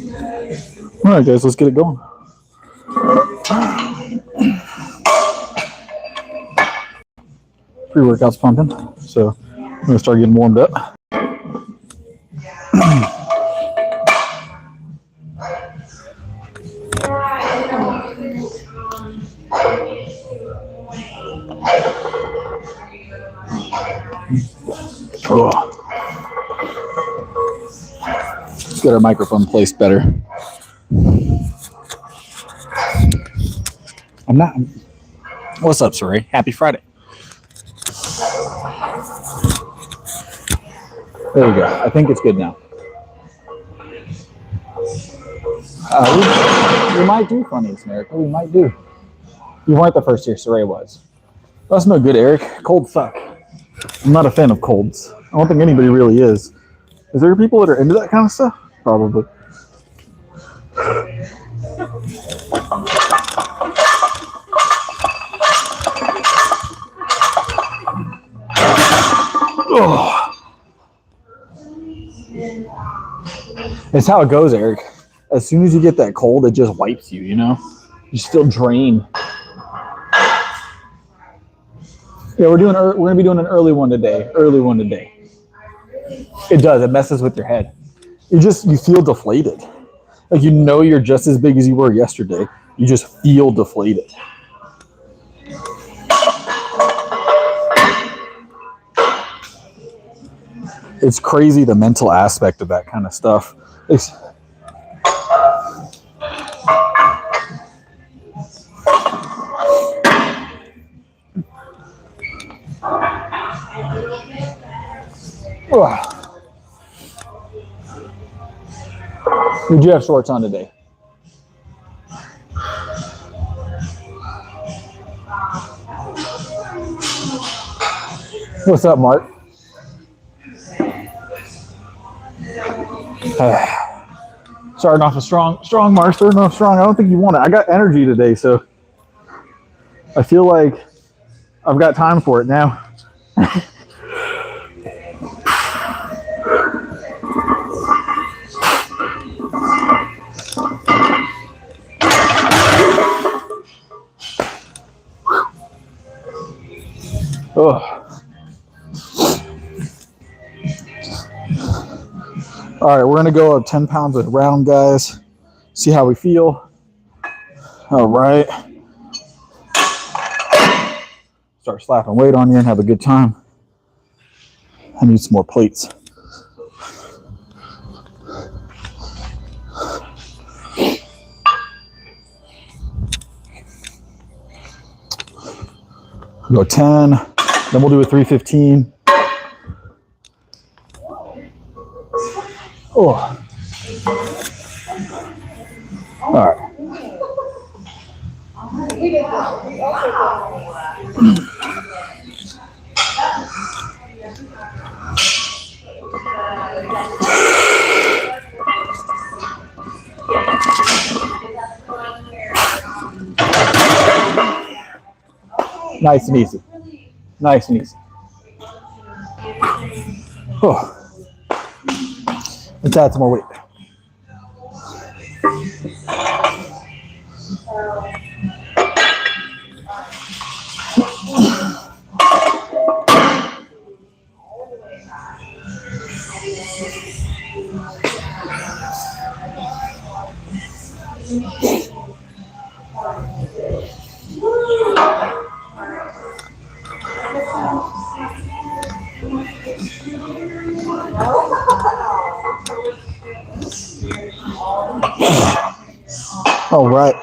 All right, guys, let's get it going. Pre-workout's pumping, so I'm gonna start getting warmed up. Oh. Let's get our microphone placed better. What's up, Saray? Happy Friday. There we go. I think it's good now. We might do funnies, America. We might do. You weren't the first year Saray was. That's no good, Eric. Colds suck. I'm not a fan of colds. I don't think anybody really is. Is there people that are into that kind of stuff? Probably. Oh. It's how it goes, Eric. As soon as you get that cold, it just wipes you, you know? You still drain. Yeah, we're gonna be doing an early one today. It does. It messes with your head. You feel deflated. Like, you know, you're just as big as you were yesterday. You just feel deflated. It's crazy, the mental aspect of that kind of stuff. Did you have shorts on today? What's up, Mark? Starting off a strong, Mark. Starting off strong. I don't think you want it. I got energy today, so I feel like I've got time for it now. Oh. All right, we're gonna go up 10 pounds at round, guys. See how we feel. All right. Start slapping weight on you and have a good time. I need some more plates. We'll go 10, then we'll do a 315. Oh. All right. Nice and easy. Nice and easy. Oh. Let's add some more weight. All right.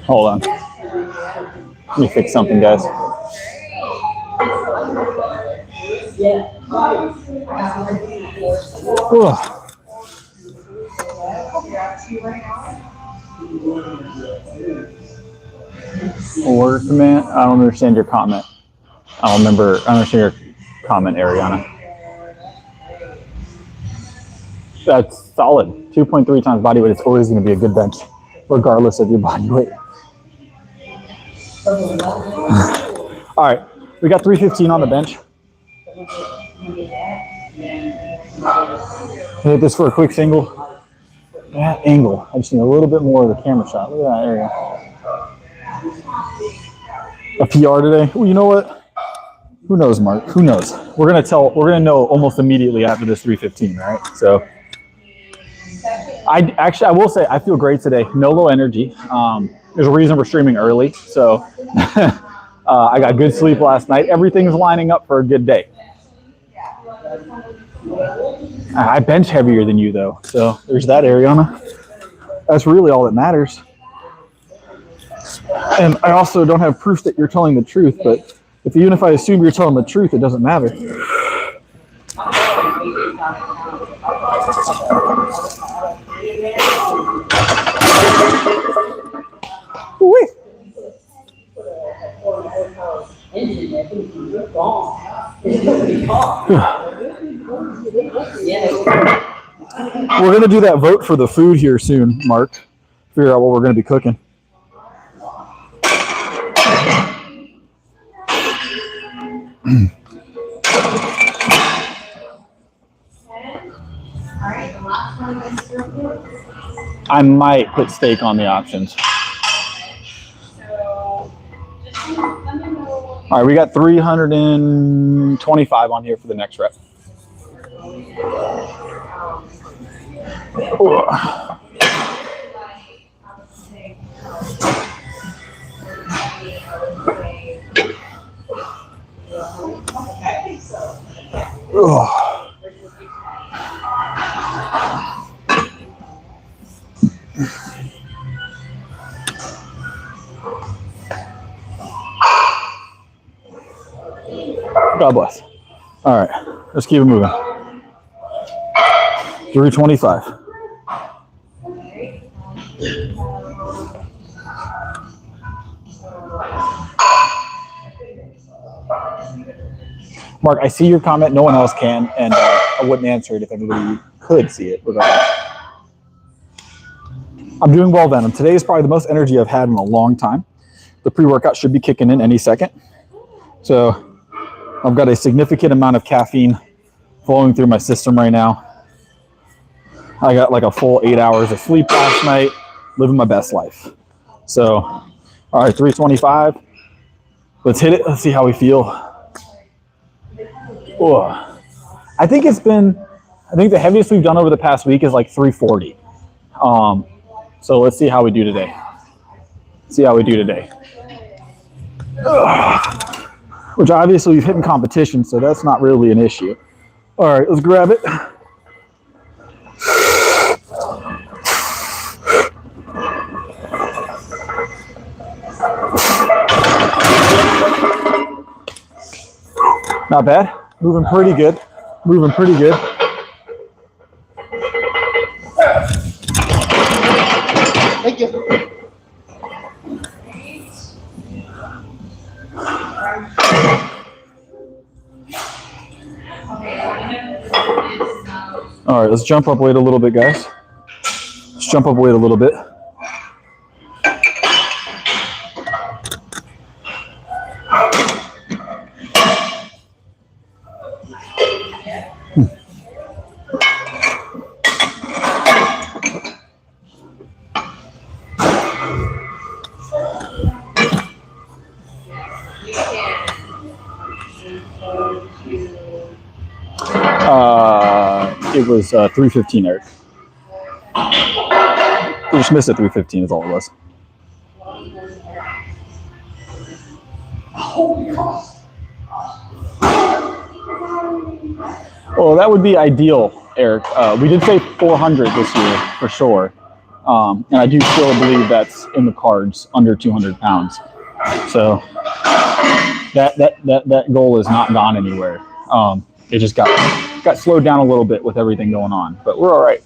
Hold on. Let me fix something, guys. Order command? I don't understand your comment. I don't understand your comment, Ariana. That's solid. 2.3 times body weight is always going to be a good bench. regardless of your body weight. All right, we got 315 on the bench. Hit this for a quick single. That angle, I just need a little bit more of the camera shot. Look at that area. A PR today. Well, you know what? Who knows, Mark? Who knows? We're gonna know almost immediately after this 315, right? So, I will say I feel great today. No low energy. There's a reason we're streaming early, so I got good sleep last night. Everything's lining up for a good day. I bench heavier than you though, so there's that, Ariana. That's really all that matters. And I also don't have proof that you're telling the truth, but even if I assume you're telling the truth, it doesn't matter. Wait. We're going to do that vote for the food here soon, Mark. Figure out what we're going to be cooking. I might put steak on the options. All right, we got 325 on here for the next rep. God bless. All right, let's keep it moving. 325. Mark, I see your comment. No one else can, and I wouldn't answer it if everybody could see it. Regardless. I'm doing well, Venom. Today is probably the most energy I've had in a long time. The pre-workout should be kicking in any second. So I've got a significant amount of caffeine flowing through my system right now. I got like a full 8 hours of sleep last night, living my best life. So, all right, 325. Let's hit it. Let's see how we feel. Oh, I think the heaviest we've done over the past week is like 340. So let's see how we do today. Which obviously we've hit in competition, so that's not really an issue. All right, let's grab it. Not bad. Moving pretty good. Thank you. All right, let's jump up weight a little bit, guys. Let's jump up weight a little bit. It was 315, Eric. We just missed at 315 is all it was. Well, that would be ideal, Eric. We did say 400 this year for sure. And I do still believe that's in the cards, under 200 pounds. So that goal is not gone anywhere. It just got slowed down a little bit with everything going on, but we're all right.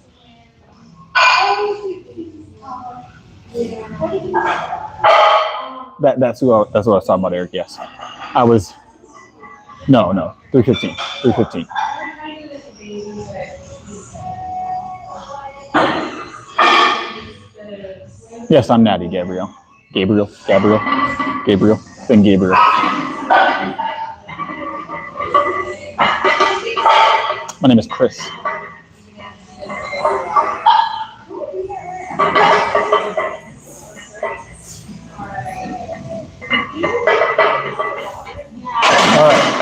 That's what I was talking about, Eric. Yes, I was. No, 315. Yes, I'm Natty Gabriel. Gabriel. Then Gabriel. My name is Chris. All right.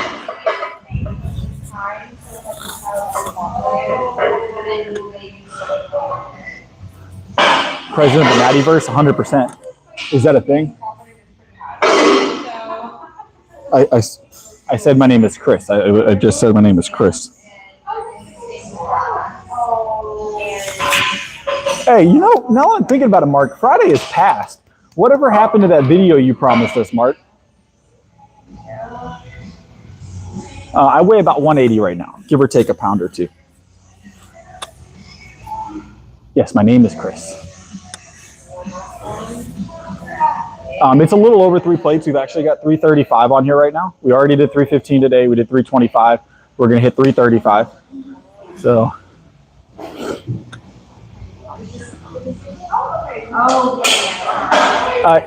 President of the Nattyverse, 100%. Is that a thing? I said my name is Chris. I just said my name is Chris. Hey, you know, now I'm thinking about it, Mark. Friday is past. Whatever happened to that video you promised us, Mark? I weigh about 180 right now, give or take a pound or two. Yes, my name is Chris. It's a little over 3 plates. We've actually got 335 on here right now. We already did 315 today. We did 325. We're going to hit 335. So.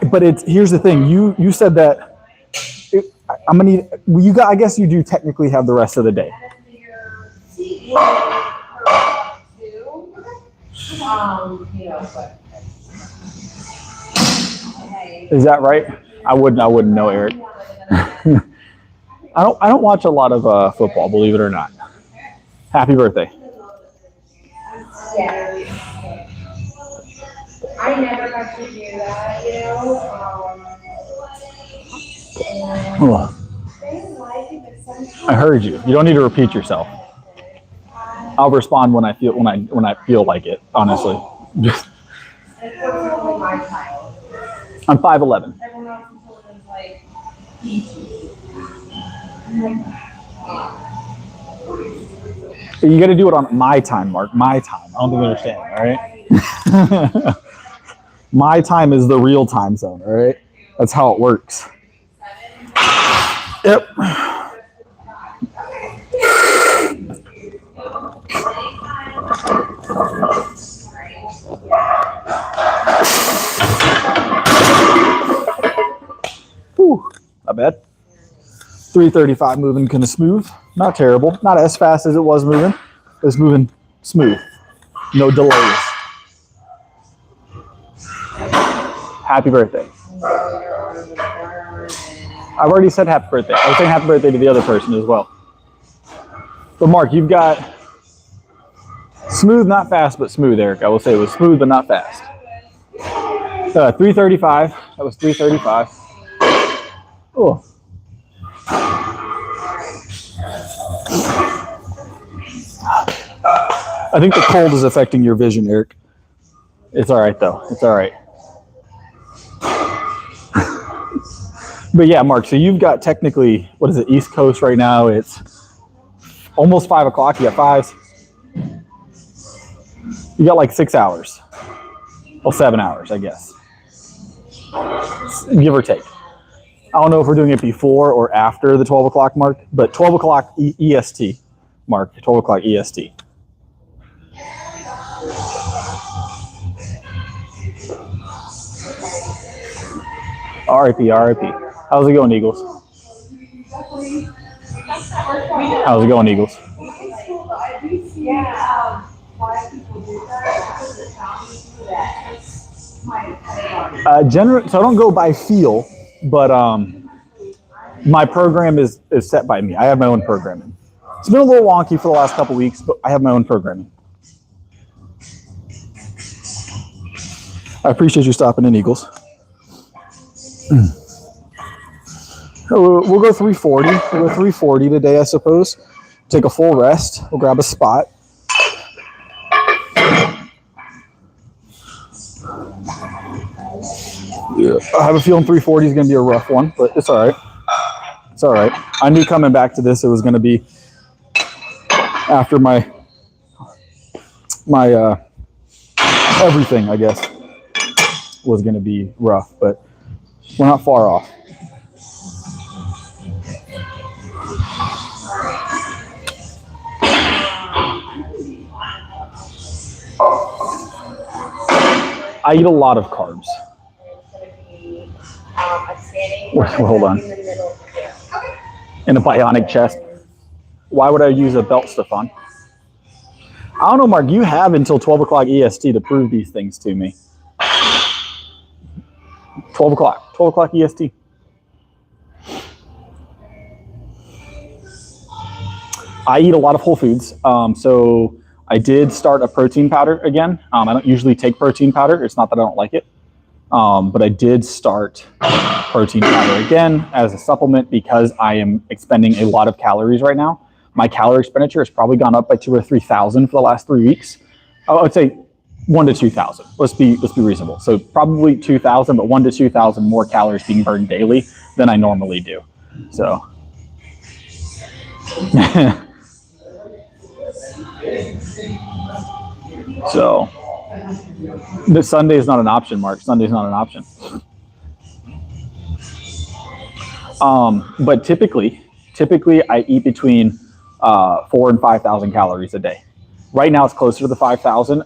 But here's the thing. You said that I'm gonna need. You got. I guess you do technically have the rest of the day. Is that right? I wouldn't know, Eric. I don't watch a lot of football, believe it or not. Happy birthday. I never got to do that, you know. I heard you. You don't need to repeat yourself. I'll respond when I feel like it. Honestly. I'm 5'11". You got to do it on my time, Mark. My time. I don't think you understand. All right. My time is the real time zone. All right. That's how it works. Yep. Whew, not bad. 335 moving kind of smooth. Not terrible. Not as fast as it was moving. It was moving smooth. No delays. Happy birthday. I've already said happy birthday. I was saying happy birthday to the other person as well. But Mark, you've got smooth, not fast, but smooth, Eric. I will say it was smooth, but not fast. 335. That was 335. Oh. I think the cold is affecting your vision, Eric. It's all right, though. It's all right. But yeah, Mark, so you've got technically, what is it, East Coast right now? It's almost 5 o'clock. You got 5. You got like 6 hours. Well, 7 hours, I guess. Give or take. I don't know if we're doing it before or after the 12 o'clock mark, but 12 o'clock EST, Mark, 12 o'clock EST. RIP. How's it going, Eagles? How's it going, Eagles? So I don't go by feel, but my program is set by me. I have my own programming. It's been a little wonky for the last couple weeks, but I have my own programming. I appreciate you stopping in, Eagles. We'll go 340. We'll go 340 today, I suppose. Take a full rest. We'll grab a spot. Yeah. I have a feeling 340 is going to be a rough one, but it's all right. It's all right. I knew coming back to this, it was going to be after my everything, I guess, was going to be rough, but we're not far off. I eat a lot of carbs. Hold on. And a bionic chest. Why would I use a belt, Stefan? I don't know, Mark. You have until 12 o'clock EST to prove these things to me. 12 o'clock. 12 o'clock EST. I eat a lot of whole foods. So I did start a protein powder again. I don't usually take protein powder. It's not that I don't like it. But I did start protein powder again as a supplement because I am expending a lot of calories right now. My calorie expenditure has probably gone up by 2,000 or 3,000 for the last 3 weeks. I would say 1,000 to 2,000. Let's be reasonable. So probably 2,000, but 1,000 to 2,000 more calories being burned daily than I normally do. So. So. The Sunday is not an option, Mark. Sunday is not an option. But typically I eat between 4,000 and 5,000 calories a day. Right now it's closer to the 5,000,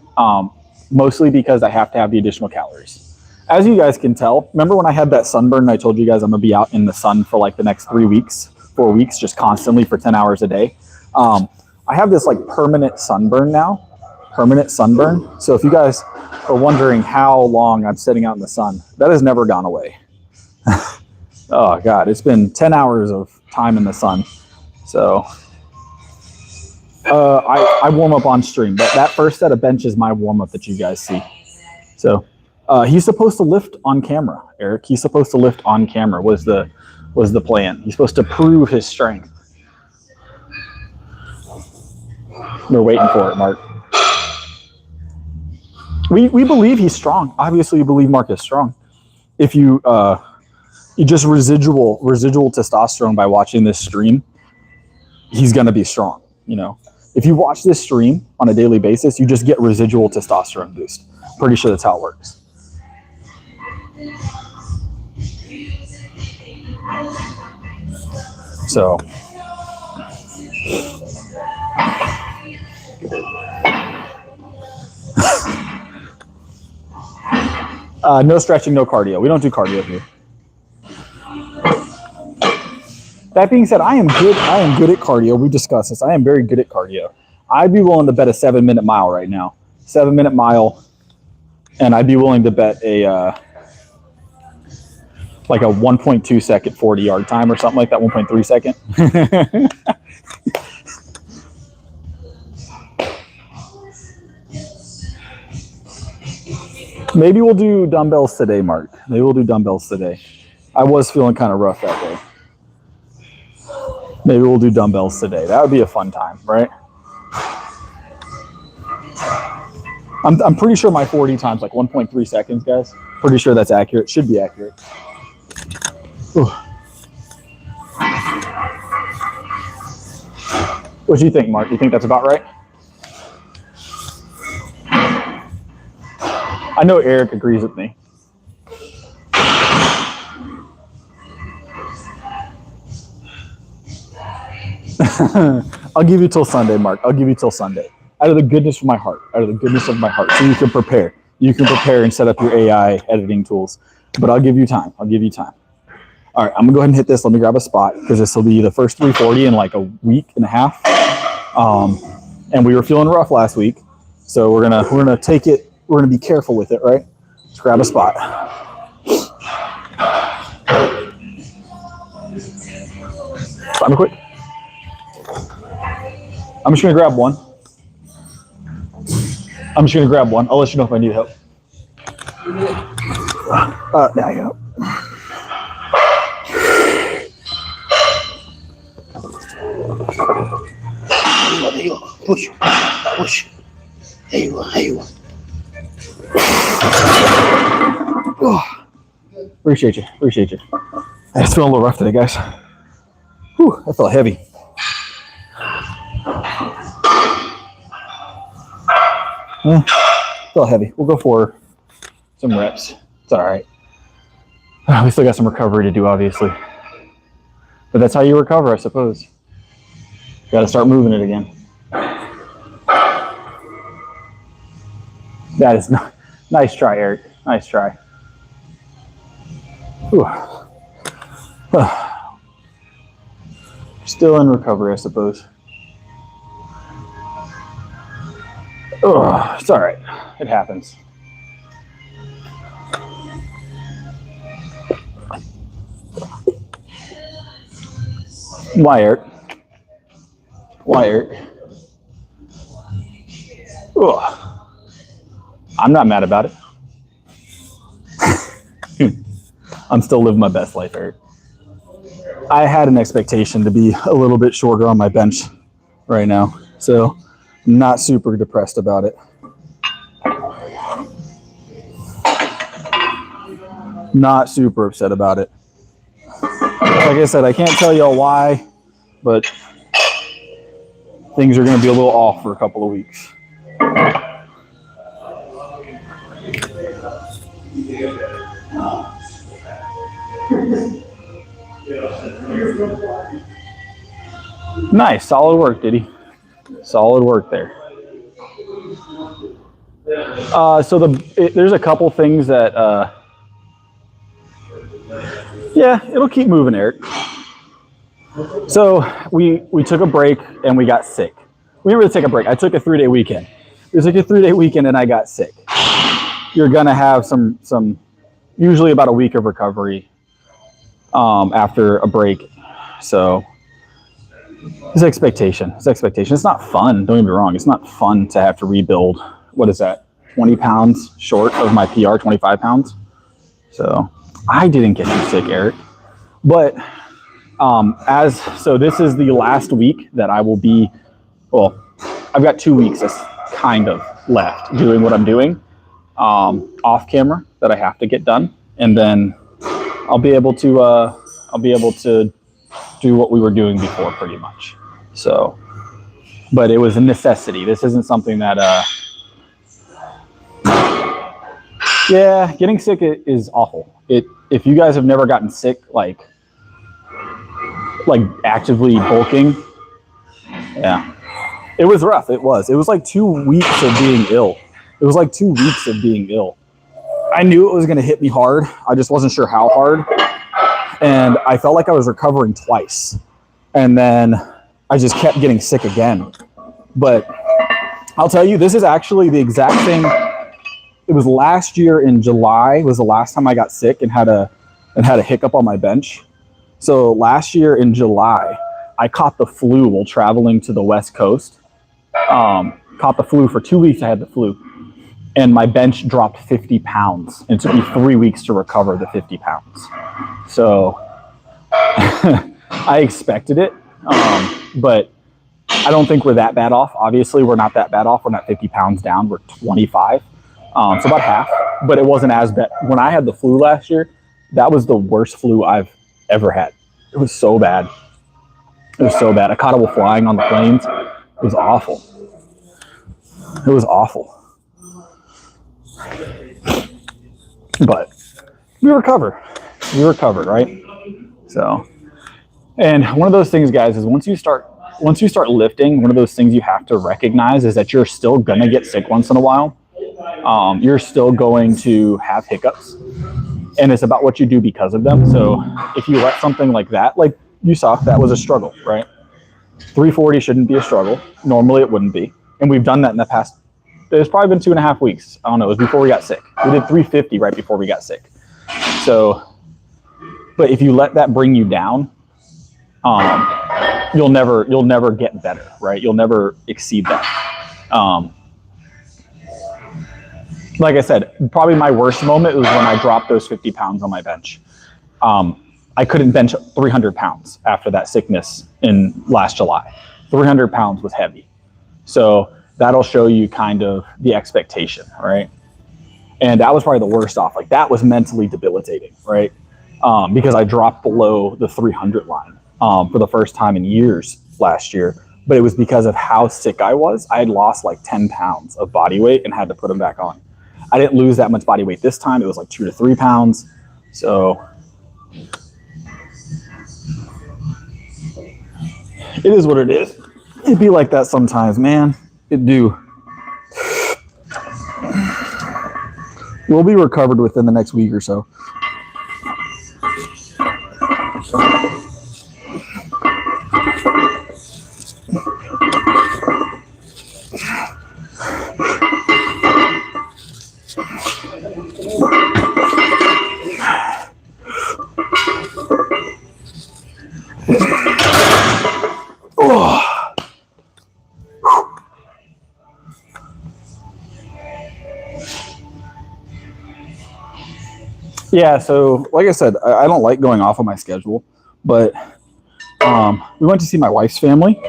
mostly because I have to have the additional calories. As you guys can tell, remember when I had that sunburn and I told you guys I'm gonna be out in the sun for like the next 4 weeks, just constantly for 10 hours a day. I have this like permanent sunburn now. So if you guys are wondering how long I'm sitting out in the sun, that has never gone away. Oh God, it's been 10 hours of time in the sun. So I warm up on stream, but that first set of bench is my warm up that you guys see. So he's supposed to lift on camera, Eric. He's supposed to lift on camera was the plan. He's supposed to prove his strength. We're waiting for it, Mark. We believe he's strong. Obviously, we believe Mark is strong. If you just residual testosterone by watching this stream, he's gonna be strong. You know, if you watch this stream on a daily basis, you just get residual testosterone boost. Pretty sure that's how it works. So. No stretching, no cardio. We don't do cardio here. That being said, I am good at cardio. We discussed this. I am very good at cardio. I'd be willing to bet a 7-minute mile right now. 7-minute mile, and I'd be willing to bet like a 1.2 second 40-yard time or something like that, 1.3 second. Maybe we'll do dumbbells today, Mark. Maybe we'll do dumbbells today. I was feeling kind of rough that day. Maybe we'll do dumbbells today. That would be a fun time, right? I'm pretty sure my 40 time's like 1.3 seconds, guys. Pretty sure that's accurate. Should be accurate. Ooh. What do you think, Mark? You think that's about right? I know Eric agrees with me. I'll give you till Sunday, Mark. I'll give you till Sunday. Out of the goodness of my heart. Out of the goodness of my heart. So you can prepare. You can prepare and set up your AI editing tools. But I'll give you time. I'll give you time. All right, I'm going to go ahead and hit this. Let me grab a spot because this will be the first 340 in like a week and a half. And we were feeling rough last week. So we're gonna take it. We're going to be careful with it, right? Let's grab a spot. Find me quick. I'm just going to grab one. I'll let you know if I need help. There you go. There you go. Push. There you go. Oh, appreciate you. I just feel a little rough today, guys. Whew, that felt heavy. Felt heavy. We'll go for some reps. It's all right. We still got some recovery to do, obviously. But that's how you recover, I suppose. Got to start moving it again. Nice try, Eric. Nice try. Whew. Still in recovery, I suppose. Oh, it's all right. It happens. Why, Eric? Why, Eric? Ugh. I'm not mad about it. I'm still living my best life, Eric. I had an expectation to be a little bit shorter on my bench right now, so not super depressed about it. Not super upset about it. Like I said, I can't tell y'all why, but things are going to be a little off for a couple of weeks. Nice, solid work, Diddy. Solid work there. So there's a couple things that, yeah, it'll keep moving, Eric. So we took a break and we got sick. We didn't really take a break. I took a 3-day weekend. It was like a 3-day weekend and I got sick. You're gonna have some usually about a week of recovery after a break. So it's expectation. It's expectation. It's not fun. Don't get me wrong. It's not fun to have to rebuild. What is that? 20 pounds short of my PR, 25 pounds. So I didn't get you sick, Eric. But so this is the last week that I will be, well, I've got 2 weeks kind of left doing what I'm doing off camera that I have to get done. And then I'll be able to do what we were doing before pretty much. So, but it was a necessity. This isn't something that, yeah, getting sick is awful. If you guys have never gotten sick, like actively bulking, yeah, it was rough. It was like 2 weeks of being ill. It was like 2 weeks of being ill. I knew it was going to hit me hard. I just wasn't sure how hard. And I felt like I was recovering twice. And then I just kept getting sick again. But I'll tell you, this is actually the exact thing. It was last year in July was the last time I got sick and had a hiccup on my bench. So last year in July, I caught the flu while traveling to the West Coast. Caught the flu for 2 weeks. I had the flu. And my bench dropped 50 pounds. And it took me 3 weeks to recover the 50 pounds. So I expected it. But I don't think we're that bad off. Obviously, we're not that bad off. We're not 50 pounds down. We're 25. So about half. But it wasn't as bad. When I had the flu last year, that was the worst flu I've ever had. It was so bad. It was so bad. I caught it while flying on the planes. It was awful. It was awful. But we recover. We recovered, right? So, and one of those things, guys, is once you start lifting, one of those things you have to recognize is that you're still gonna get sick once in a while. You're still going to have hiccups, and it's about what you do because of them. So if you let something like that, like you saw, that was a struggle, right? 340 shouldn't be a struggle. Normally it wouldn't be. And we've done that in the past. It's probably been 2.5 weeks. I don't know. It was before we got sick. We did 350 right before we got sick. So, but if you let that bring you down, you'll never get better, right? You'll never exceed that. Like I said, probably my worst moment was when I dropped those 50 pounds on my bench. I couldn't bench 300 pounds after that sickness in last July. 300 pounds was heavy. So that'll show you kind of the expectation, right? And that was probably the worst off. Like that was mentally debilitating, right? Because I dropped below the 300 line for the first time in years last year. But it was because of how sick I was. I had lost like 10 pounds of body weight and had to put them back on. I didn't lose that much body weight this time. It was like 2 to 3 pounds. So it is what it is. It'd be like that sometimes, man. It do. We'll be recovered within the next week or so. Yeah, so like I said, I don't like going off of my schedule, but we went to see my wife's family,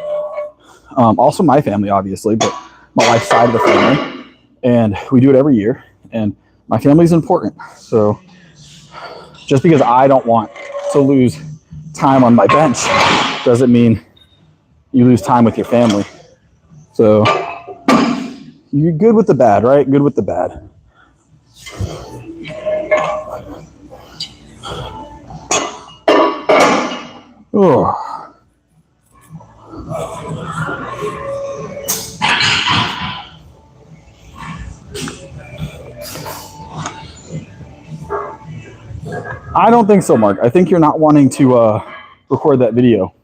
also my family, obviously, but my wife's side of the family, and we do it every year, and my family's important. So just because I don't want to lose time on my bench doesn't mean you lose time with your family. So you're good with the bad, right? Good with the bad. Oh. I don't think so, Mark. I think you're not wanting to record that video.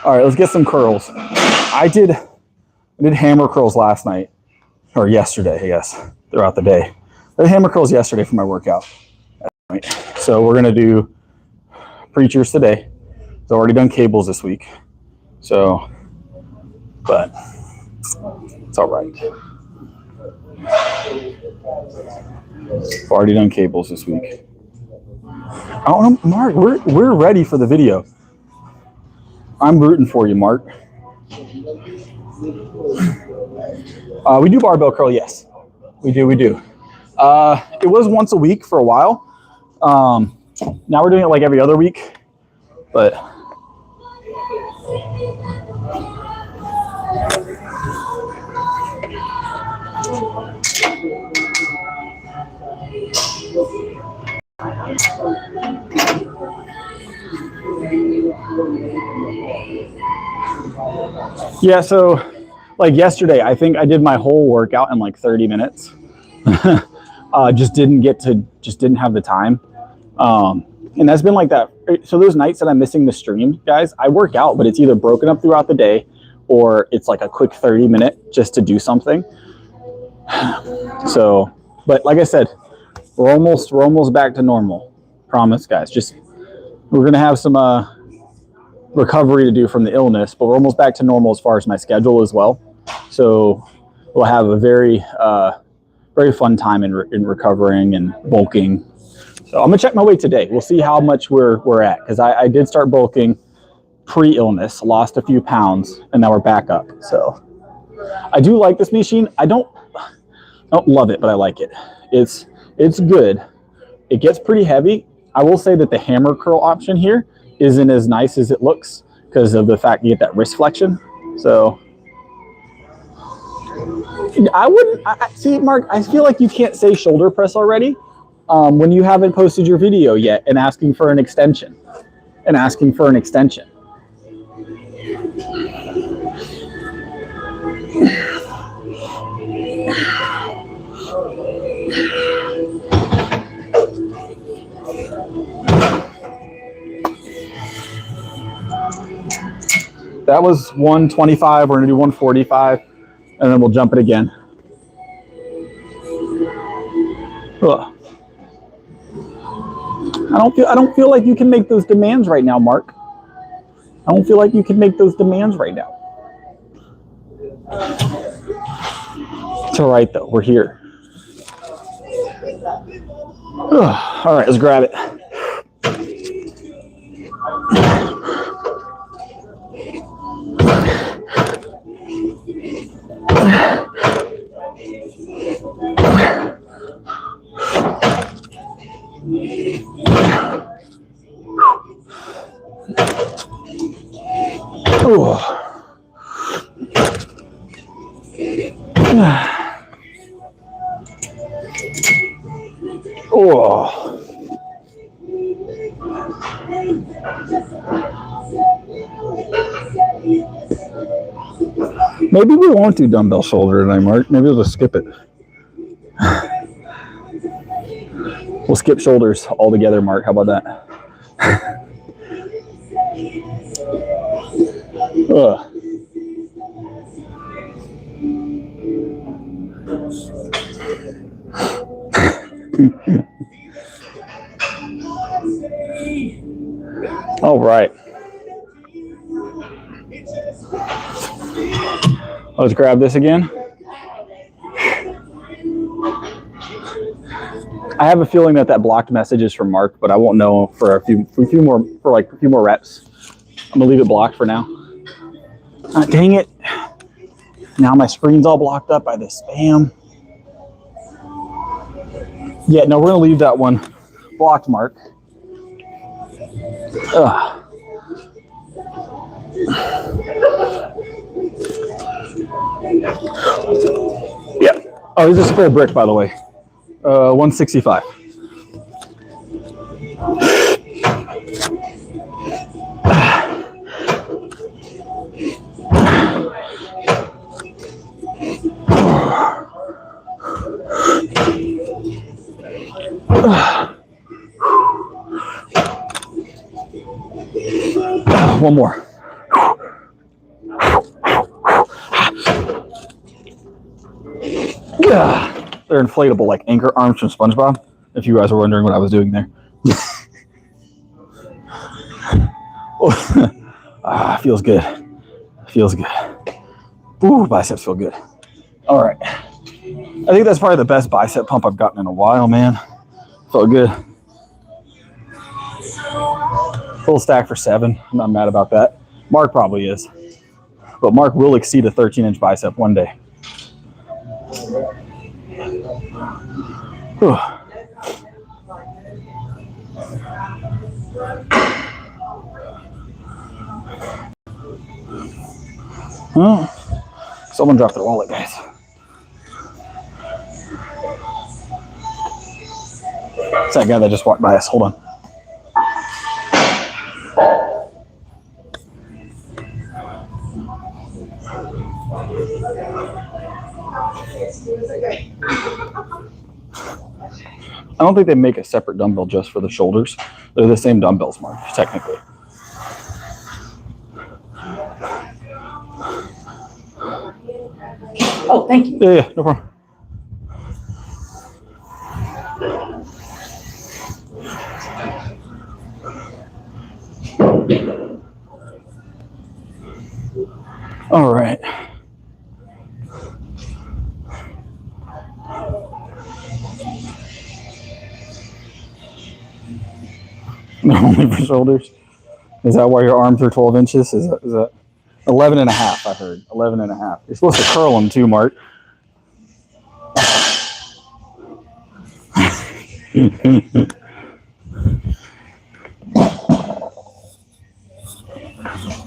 All right, let's get some curls. I did hammer curls last night, or yesterday, I guess, throughout the day. I did hammer curls yesterday for my workout. So we're gonna do preachers today. I've already done cables this week, so, but it's all right. I've already done cables this week. Oh, Mark, we're ready for the video. I'm rooting for you, Mark. We do barbell curl, yes. We do. It was once a week for a while. Now we're doing it like every other week, but yeah, so like yesterday, I think I did my whole workout in like 30 minutes. Just didn't have the time. And that's been like that. So those nights that I'm missing the stream, guys, I work out, but it's either broken up throughout the day or it's like a quick 30-minute just to do something. So, but like I said, we're almost back to normal. Promise, guys. We're going to have some recovery to do from the illness, but we're almost back to normal as far as my schedule as well. So we'll have a very fun time in recovering and bulking. So I'm gonna check my weight today. We'll see how much we're at, because I did start bulking pre-illness, lost a few pounds, and now we're back up. So I do like this machine. I don't love it, but I like it. It's good. It gets pretty heavy. I will say that the hammer curl option here isn't as nice as it looks because of the fact you get that wrist flexion. So I wouldn't see, Mark, I feel like you can't say shoulder press already when you haven't posted your video yet and asking for an extension. That was 125. We're gonna do 145, and then we'll jump it again. Ugh. I don't feel like you can make those demands right now, Mark. I don't feel like you can make those demands right now. It's all right though. We're here. Ugh. All right, let's grab it. Oh. Maybe we won't do dumbbell shoulder tonight, Mark. Maybe we'll just skip it. We'll skip shoulders altogether, Mark. How about that? Ugh. All right. Let's grab this again. I have a feeling that blocked message is from Mark, but I won't know for a few more reps. I'm gonna leave it blocked for now. Dang it! Now my screen's all blocked up by this spam. Yeah, no, we're gonna leave that one blocked, Mark. Ugh. Yeah. Oh, this is a full brick, by the way. 165. One more. They're inflatable like anchor arms from SpongeBob, if you guys were wondering what I was doing there. Feels good. Feels good. Ooh, biceps feel good. All right. I think that's probably the best bicep pump I've gotten in a while, man. Felt good. Full stack for 7. I'm not mad about that. Mark probably is. But Mark will exceed a 13-inch bicep one day. Whew. Oh, someone dropped their wallet, guys. It's that guy that just walked by us. Hold on. I don't think they make a separate dumbbell just for the shoulders. They're the same dumbbells, Mark, technically. Oh, thank you. Yeah, no problem. All right. Only for shoulders? Is that why your arms are 12 inches? Is that 11 and a half, I heard. 11 and a half. You're supposed to curl them too, Mark.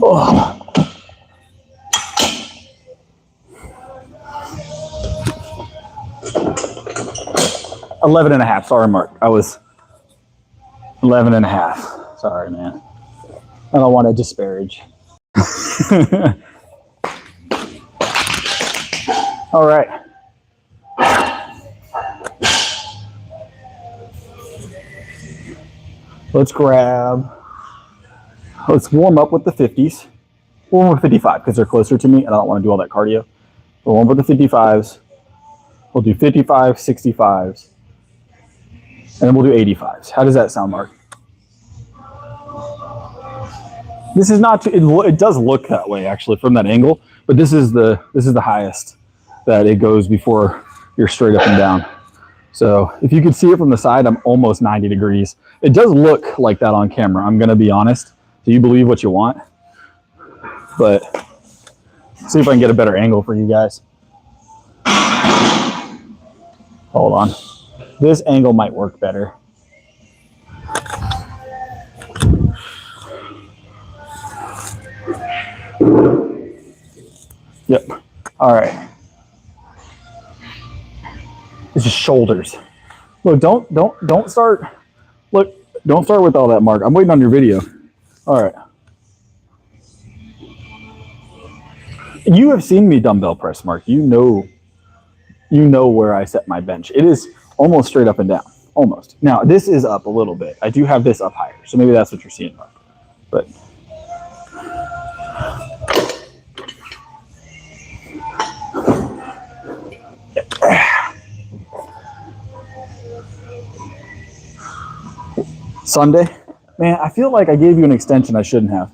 Oh. 11 and a half. Sorry, Mark. I was 11 and a half. Sorry, man. I don't want to disparage. All right. Let's warm up with the 50s. Warm up with 55 because they're closer to me and I don't want to do all that cardio. We'll warm up with the 55s. We'll do 55, 65s. And then we'll do 85s. How does that sound, Mark? This is not, it does look that way actually from that angle, but this is the highest that it goes before you're straight up and down. So if you can see it from the side, I'm almost 90 degrees. It does look like that on camera. I'm going to be honest. So you believe what you want, but see if I can get a better angle for you guys. Hold on. This angle might work better. Yep. All right. It's just shoulders. Look, don't start. Look, don't start with all that, Mark. I'm waiting on your video. All right. You have seen me dumbbell press, Mark. You know where I set my bench. It is almost straight up and down. Almost. Now, this is up a little bit. I do have this up higher, so maybe that's what you're seeing, Mark. But Sunday? Man, I feel like I gave you an extension I shouldn't have.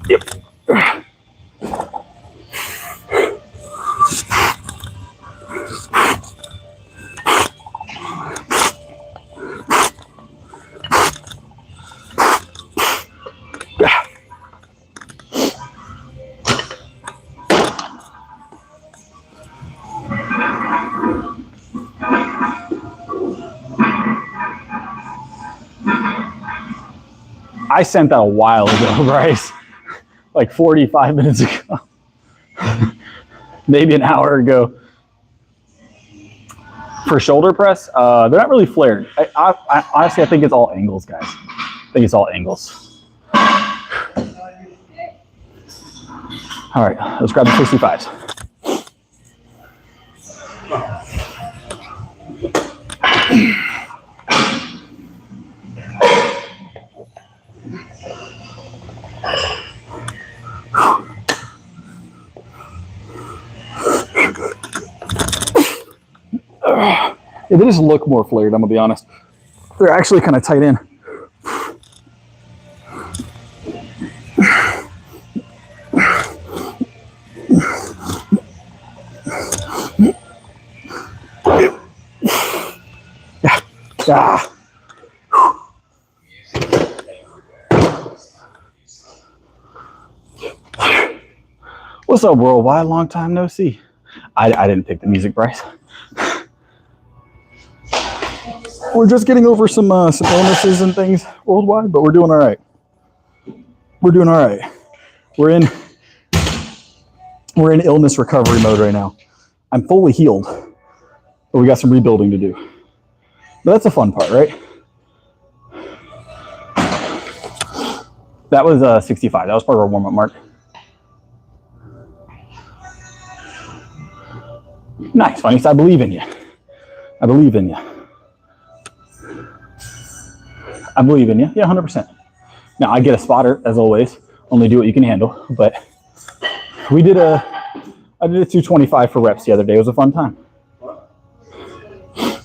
Yep. I sent that a while ago, Bryce. Like 45 minutes ago. Maybe an hour ago. For shoulder press, they're not really flared. I honestly, I think it's all angles, guys. I think it's all angles. All right, let's grab the 65s. Yeah, they just look more flared, I'm gonna be honest. They're actually kind of tight in. Yeah. What's up, worldwide? Long time no see. I didn't pick the music, Bryce. We're just getting over some illnesses and things worldwide, but we're doing all right. We're doing all right. We're in illness recovery mode right now. I'm fully healed, but we got some rebuilding to do. But that's the fun part, right? That was 65. That was part of our warm-up, Mark. Nice, funny. I believe in you. I believe in you. I believe in you. Yeah, 100%. Now, I get a spotter, as always. Only do what you can handle. But I did a 225 for reps the other day. It was a fun time. It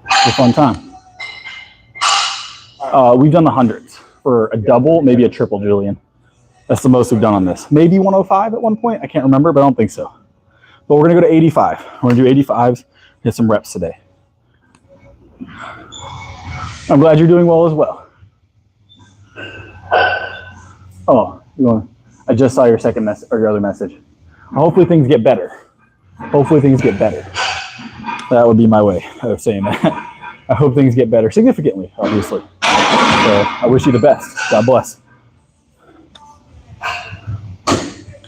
was a fun time. We've done the hundreds for a double, maybe a triple, Julian. That's the most we've done on this. Maybe 105 at one point. I can't remember, but I don't think so. But we're going to go to 85. We're going to do 85s, hit some reps today. I'm glad you're doing well as well. Oh, I just saw your second message or your other message. Hopefully things get better. Hopefully things get better. That would be my way of saying that. I hope things get better significantly, obviously. So I wish you the best. God bless.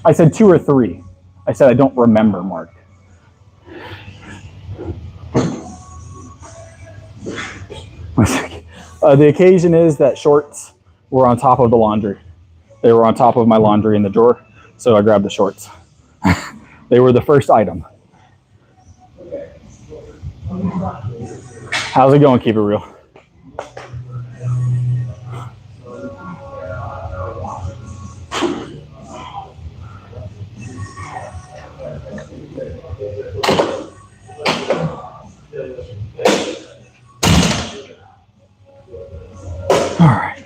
I said 2 or 3. I said I don't remember, Mark. The occasion is that shorts were on top of the laundry. They were on top of my laundry in the drawer, so I grabbed the shorts. They were the first item. How's it going? Keep it real. All right.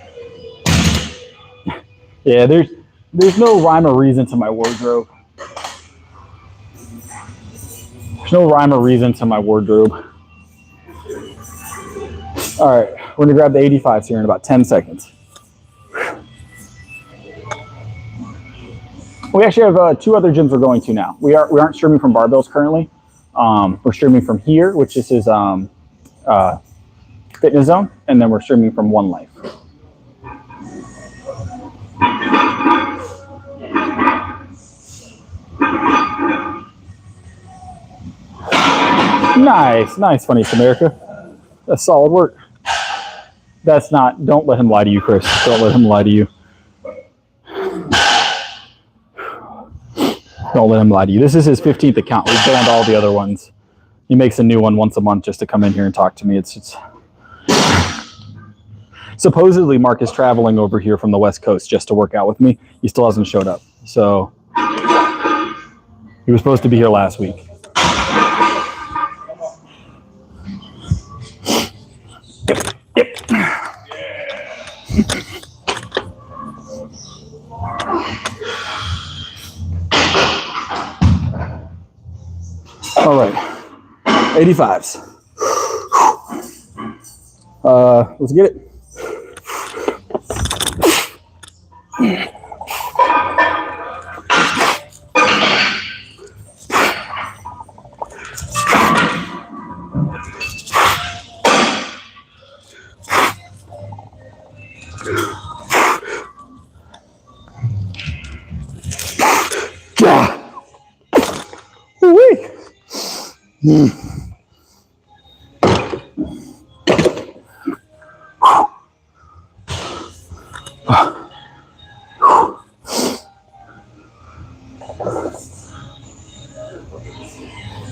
Yeah, there's no rhyme or reason to my wardrobe. There's no rhyme or reason to my wardrobe. All right, we're gonna grab the 85s here in about 10 seconds. We actually have 2 other gyms we're going to now. We aren't streaming from barbells currently. We're streaming from here, which is his fitness zone, and then we're streaming from One Life. Nice, funny America. That's solid work. Don't let him lie to you, Chris. Don't let him lie to you. Don't let him lie to you. This is his 15th account. We've banned all the other ones. He makes a new one once a month just to come in here and talk to me. It's supposedly Mark is traveling over here from the West Coast just to work out with me. He still hasn't showed up. So he was supposed to be here last week. Yep. All right, 85s. Let's get it.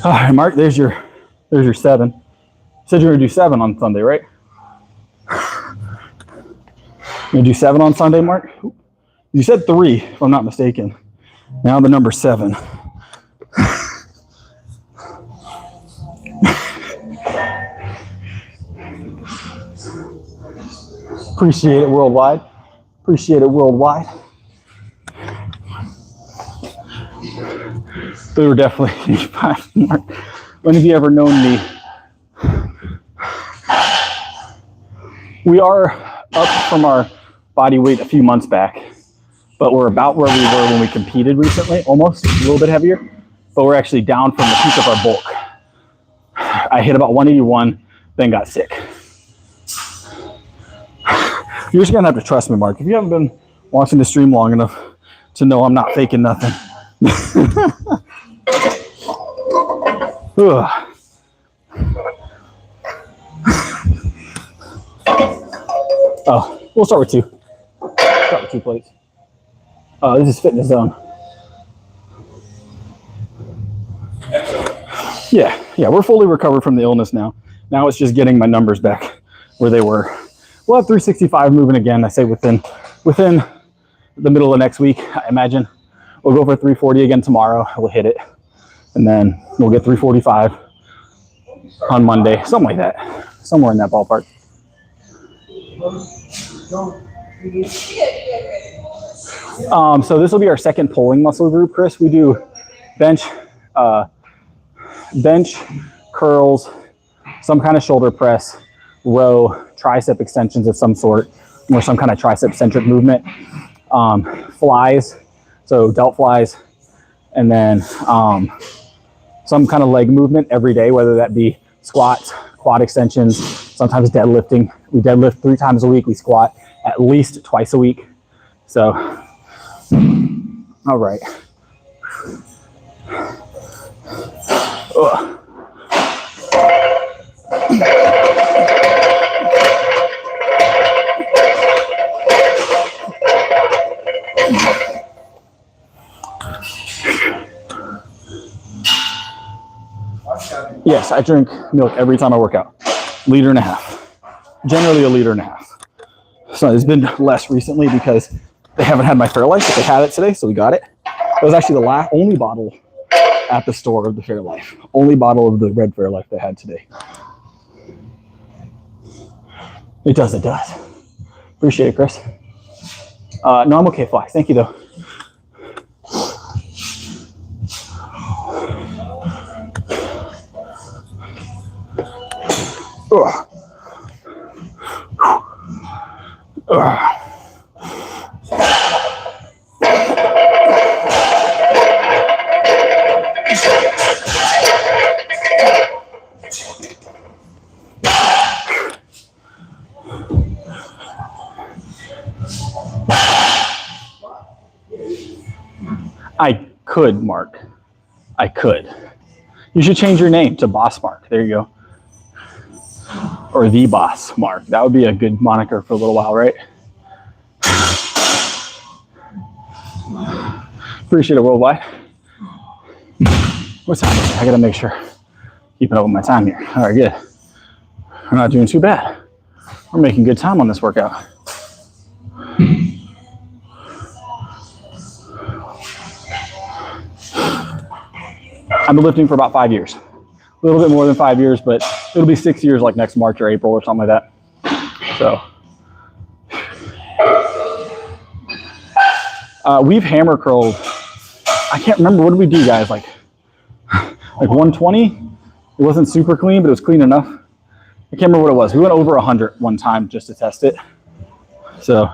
All right, Mark, there's your 7. You said you were gonna do 7 on Sunday, right? You gonna do 7 on Sunday, Mark? You said 3, if I'm not mistaken. Now the number 7. Appreciate it worldwide. Appreciate it worldwide. They were definitely 85. Mark. When have you ever known me? We are up from our body weight a few months back, but we're about where we were when we competed recently, almost a little bit heavier, but we're actually down from the peak of our bulk. I hit about 181, then got sick. You're just gonna have to trust me, Mark. If you haven't been watching the stream long enough to know I'm not faking nothing. Oh, we'll start with 2. Start with 2 plates. This is Fitness Zone. Yeah, we're fully recovered from the illness now. Now it's just getting my numbers back where they were. We'll have 365 moving again. I say within the middle of next week, I imagine. We'll go for 340 again tomorrow. We'll hit it. And then we'll get 345 on Monday. Something like that. Somewhere in that ballpark. So this will be our second pulling muscle group, Chris. We do bench, curls, some kind of shoulder press, row, tricep extensions of some sort, or some kind of tricep centric movement, flies, so delt flies, and then some kind of leg movement every day, whether that be squats, quad extensions, sometimes deadlifting. We deadlift 3 times a week. We squat at least twice a week. So, all right. Ugh. Yes, I drink milk every time I work out. 1.5 liters. Generally 1.5 liters. So it's been less recently because they haven't had my Fairlife, but they had it today, so we got it. It was actually the only bottle at the store of the Fairlife. Only bottle of the red Fairlife they had today. It does. Appreciate it, Chris. No, I'm okay, Flax. Thank you, though. Ugh. Ugh. I could, Mark. I could. You should change your name to Boss Mark. There you go. Or The Boss Mark. That would be a good moniker for a little while, right? Appreciate it, worldwide. What time is it? I gotta make sure. Keeping up with my time here. All right, good. We're not doing too bad. We're making good time on this workout. I've been lifting for about 5 years. A little bit more than 5 years, but it'll be 6 years like next March or April or something like that. So we've hammer curled. I can't remember, what did we do, guys? Like 120? It wasn't super clean, but it was clean enough. I can't remember what it was. We went over 100 one time just to test it. So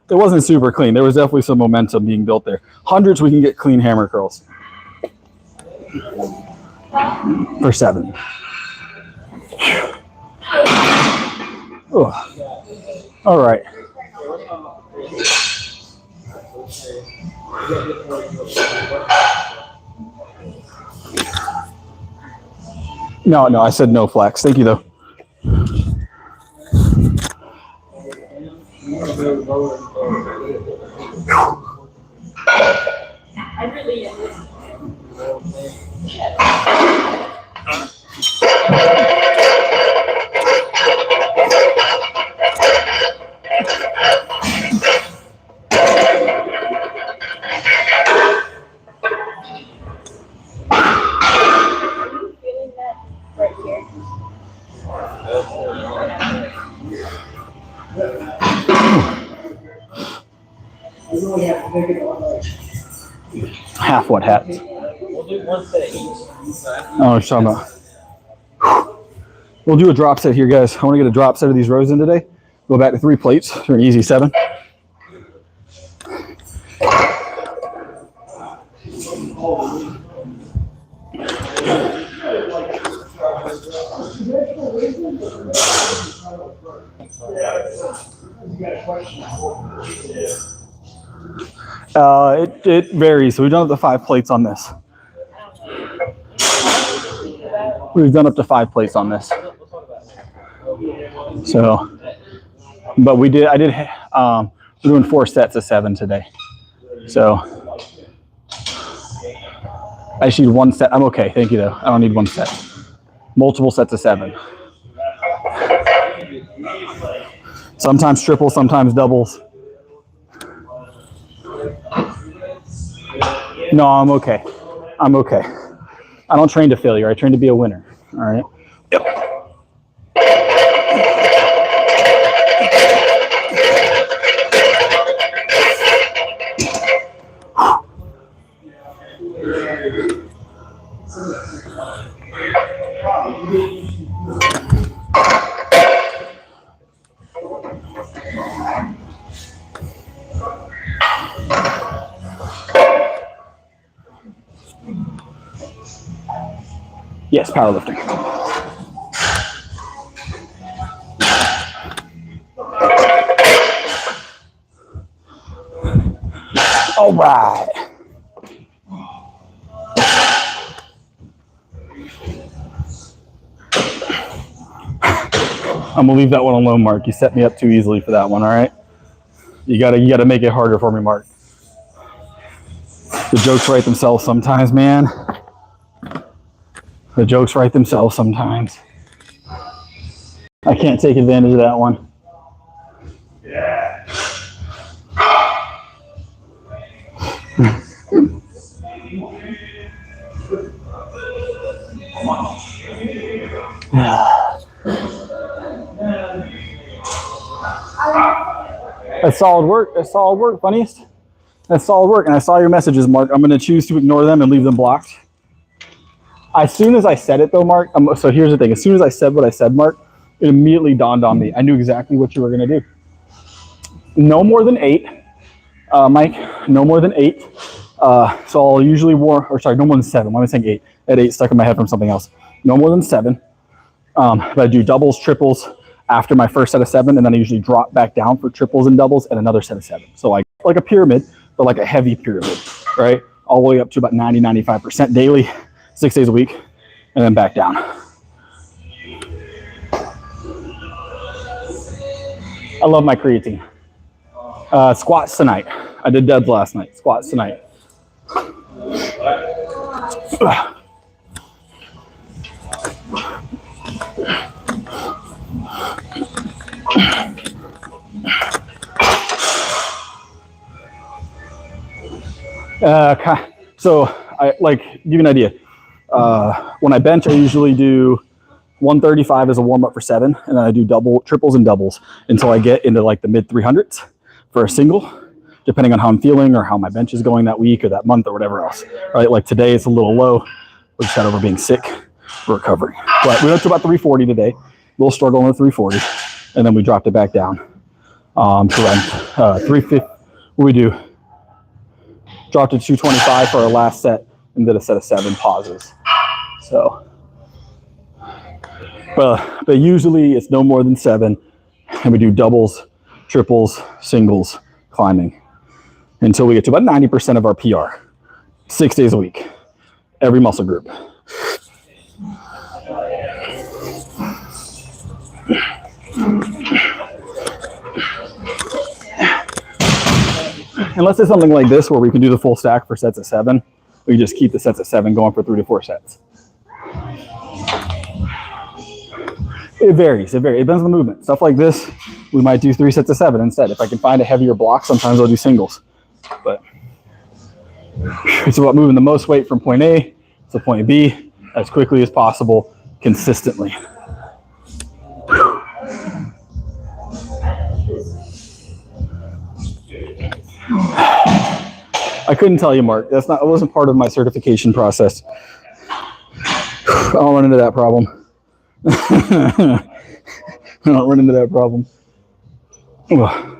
it wasn't super clean. There was definitely some momentum being built there. Hundreds, we can get clean hammer curls for 7. Oh. All right. No, I said no flex. Thank you, though. I really am. Half what happened? We'll do one set each. Oh, what you're talking about. We'll do a drop set here, guys. I want to get a drop set of these rows in today. Go back to 3 plates for an easy 7. It varies. So we've done up to 5 plates on this. We've done up to 5 plates on this. So, but we're doing 4 sets of 7 today. So I just need 1 set. I'm okay. Thank you, though. I don't need 1 set. Multiple sets of 7. Sometimes triples, sometimes doubles. No, I'm okay. I'm okay. I don't train to failure. I train to be a winner. All right. Yep. Yes, powerlifting. All right. I'm gonna leave that one alone, Mark. You set me up too easily for that one. All right. You gotta make it harder for me, Mark. The jokes write themselves sometimes, man. The jokes write themselves sometimes. I can't take advantage of that one. Yeah. That's solid work. That's solid work, funniest. That's solid work. And I saw your messages, Mark. I'm going to choose to ignore them and leave them blocked. As soon as I said it, though, Mark, so here's the thing. As soon as I said what I said, Mark, it immediately dawned on me. I knew exactly what you were going to do. No more than 8, Mike. No more than 8. So I'll usually no more than 7. Why am I saying 8? At 8 stuck in my head from something else. No more than 7. But I do doubles, triples after my first set of 7, and then I usually drop back down for triples and doubles and another set of 7. So like a pyramid, but like a heavy pyramid, right? All the way up to about 90, 95% daily. 6 days a week, and then back down. I love my creatine. Squats tonight. I did deads last night. Squats tonight. So I like give you an idea. When I bench, I usually do 135 as a warm up for 7, and then I do triples and doubles until I get into like the mid 300s for a single, depending on how I'm feeling or how my bench is going that week or that month or whatever else. Right? Like today it's a little low. We just got over being sick. We're recovering. But we went to about 340 today. A little struggle in the 340, and then we dropped it back down to around 350. What we do? Dropped it to 225 for our last set and did a set of 7 pauses. So, but usually it's no more than 7, and we do doubles, triples, singles, climbing until we get to about 90% of our PR. 6 days a week, every muscle group. Unless it's something like this where we can do the full stack for sets of 7, we just keep the sets of 7 going for 3 to 4 sets. It varies. It depends on the movement. Stuff like this, we might do 3 sets of 7 instead. If I can find a heavier block, sometimes I'll do singles. But it's about moving the most weight from point A to point B as quickly as possible, consistently. I couldn't tell you, Mark. It wasn't part of my certification process. I don't run into that problem. I don't run into that problem. Hold on.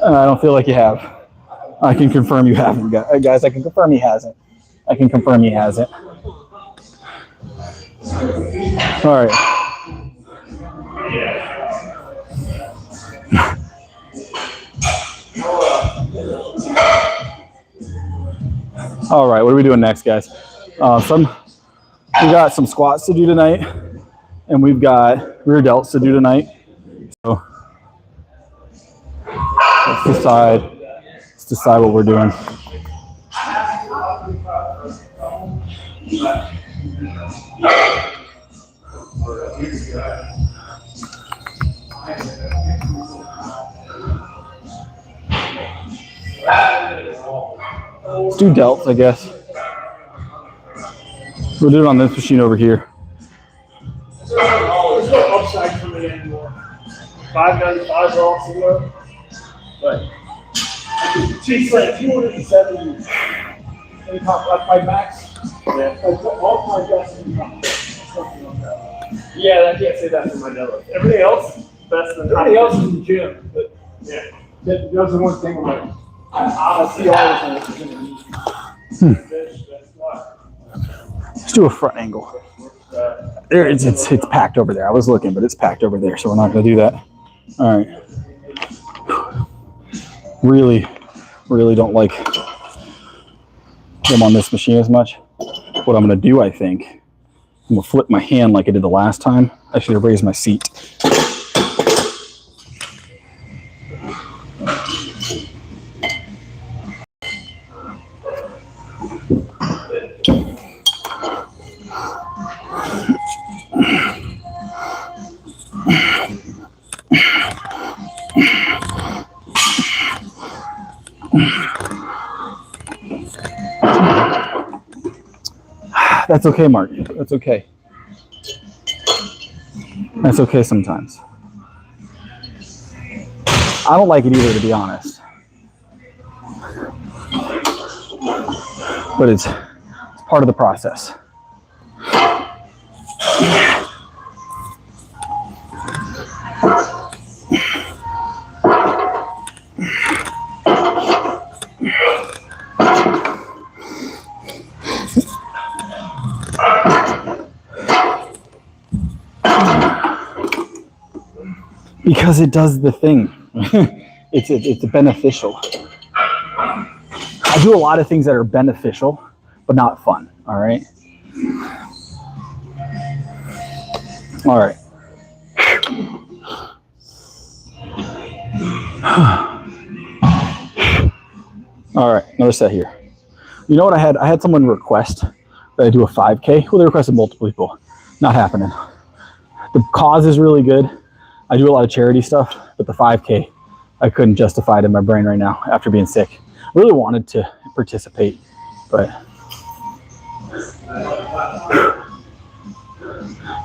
I don't feel like you have. I can confirm you haven't, guys. I can confirm he hasn't. I can confirm he hasn't. All right. All right. What are we doing next, guys? We got some squats to do tonight, and we've got rear delts to do tonight. So let's decide what we're doing. Let's do delts, I guess. We'll do it on this machine over here. There's no upside from it anymore. 595 are all similar, but she's like 270. By max. Yeah. All my guys something like that. Yeah, I can't say that for my deadlift. Everything else, best than everything else is in the gym. But yeah, that's the one thing I'm like, I see all this in the Let's do a front angle. There, it's packed over there. I was looking, but it's packed over there, so we're not going to do that. All right. Really don't like them on this machine as much. What I'm going to do, I think, I'm going to flip my hand like I did the last time. I should have raised my seat. That's okay, Mark. That's okay. That's okay sometimes. I don't like it either, to be honest. But it's part of the process. Because it does the thing. It's beneficial. I do a lot of things that are beneficial, but not fun. All right. All right. All right. Another set here. You know what I had? I had someone request that I do a 5K. Well, they requested multiple people. Not happening. The cause is really good. I do a lot of charity stuff, but the 5K, I couldn't justify it in my brain right now after being sick. I really wanted to participate, but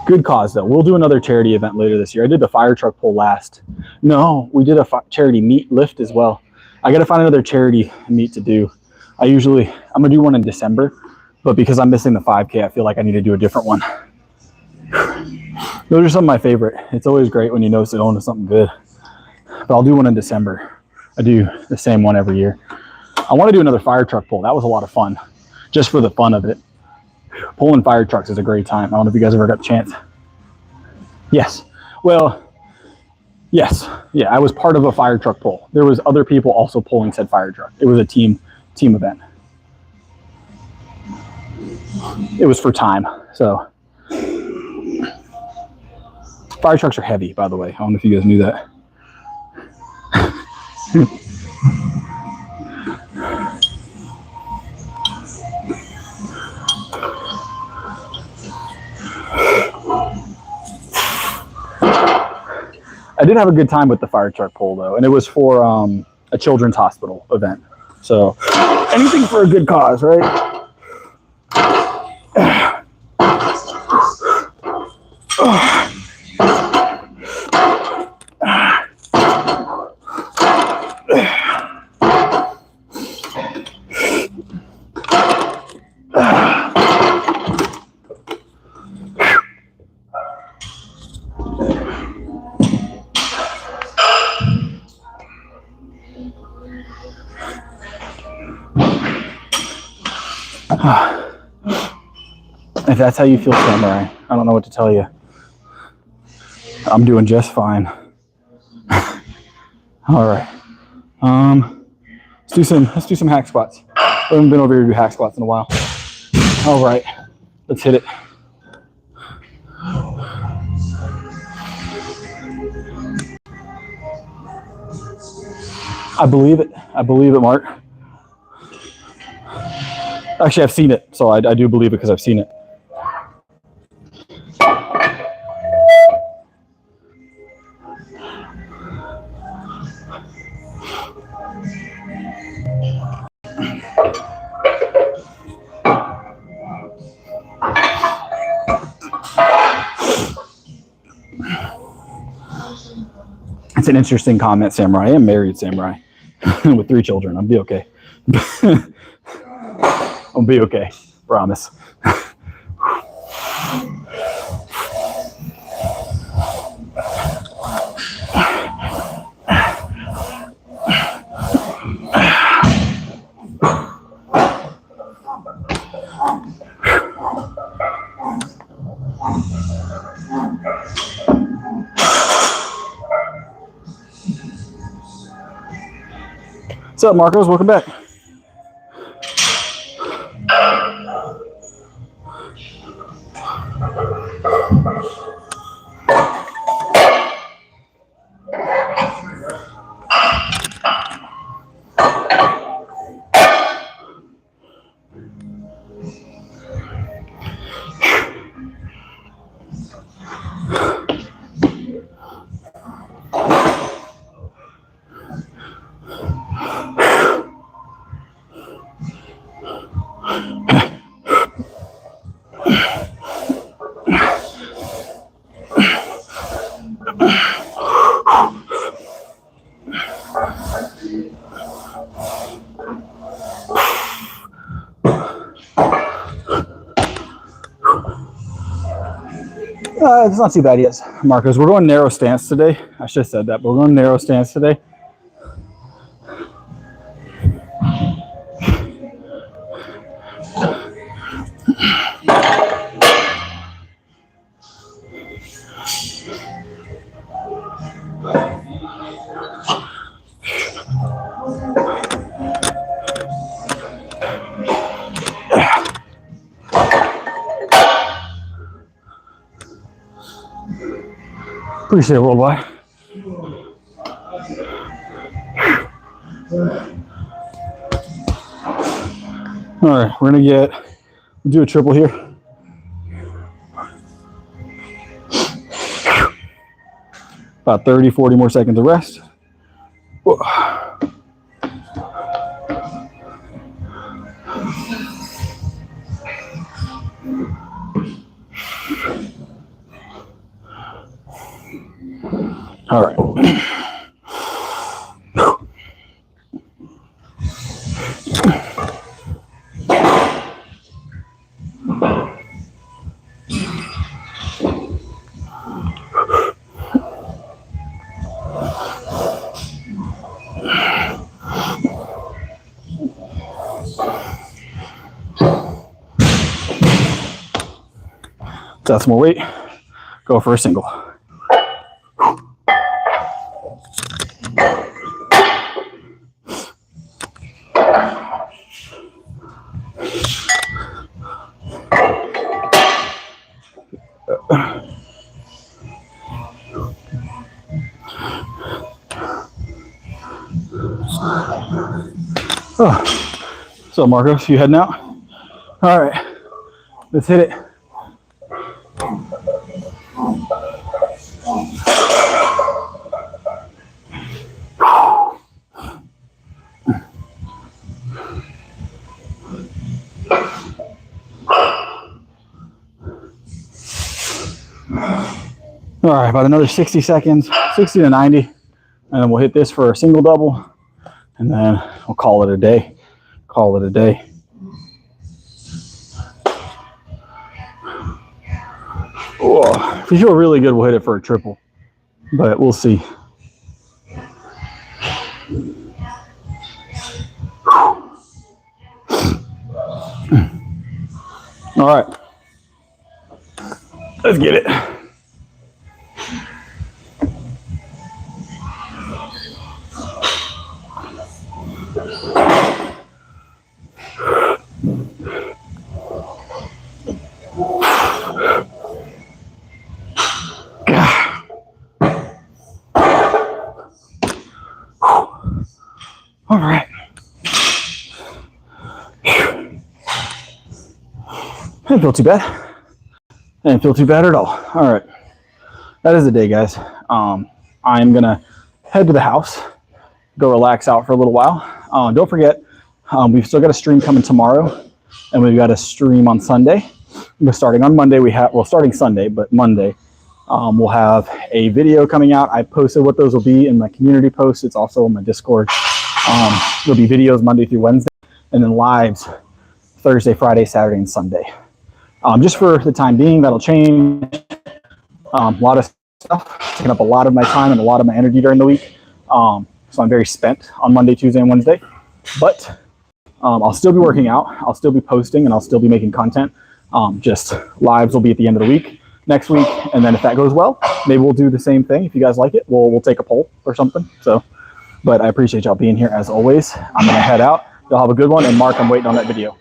good cause though. We'll do another charity event later this year. I did the fire truck pull last. No, we did a charity meet lift as well. I got to find another charity meet to do. I'm gonna do one in December, but because I'm missing the 5K, I feel like I need to do a different one. Those are some of my favorite. It's always great when you know someone is something good. But I'll do one in December. I do the same one every year. I want to do another fire truck pull. That was a lot of fun, just for the fun of it. Pulling fire trucks is a great time. I don't know if you guys ever got the chance. Yes. Well, yes. Yeah, I was part of a fire truck pull. There was other people also pulling said fire truck. It was a team event. It was for time. So fire trucks are heavy, by the way. I don't know if you guys knew that. I did have a good time with the fire truck pull though, and it was for a children's hospital event. So anything for a good cause, right? If that's how you feel, Samurai, I don't know what to tell you. I'm doing just fine. All right. Let's do some hack squats. I haven't been over here to do hack squats in a while. All right, let's hit it. I believe it. I believe it, Mark. Actually, I've seen it, so I do believe it because I've seen it. It's an interesting comment, Samurai. I am married, Samurai, with 3 children. I'll be okay. I'll be okay. Promise. What's up, Marcos? Welcome back. It's not too bad yet, Marcos. We're going narrow stance today. I should have said that, but we're going narrow stance today. Appreciate it, Worldwide. All right, we'll do a triple here. About 30, 40 more seconds of rest. Whoa. All right. That's more weight. Go for a single. Oh. So Marcos, you heading out? All right, let's hit it. All right, about another 60 seconds, 60 to 90, and then we'll hit this for a single double, and then we'll call it a day. Call it a day. Oh, if you feel really good, we'll hit it for a triple, but we'll see. All right, let's get it. All right. Didn't feel too bad. Didn't feel too bad at all. All right. That is the day, guys. I'm going to head to the house, go relax out for a little while. Don't forget, we've still got a stream coming tomorrow, and we've got a stream on Sunday. We're starting on Monday. Starting Sunday, but Monday, we'll have a video coming out. I posted what those will be in my community post. It's also on my Discord. There'll be videos Monday through Wednesday, and then lives Thursday, Friday, Saturday, and Sunday. Just for the time being, that'll change. A lot of stuff, taking up a lot of my time and a lot of my energy during the week. So I'm very spent on Monday, Tuesday, and Wednesday. But I'll still be working out. I'll still be posting, and I'll still be making content. Just lives will be at the end of the week next week, and then if that goes well, maybe we'll do the same thing. If you guys like it, we'll take a poll or something. So, but I appreciate y'all being here as always. I'm gonna head out. Y'all have a good one, and Mark, I'm waiting on that video.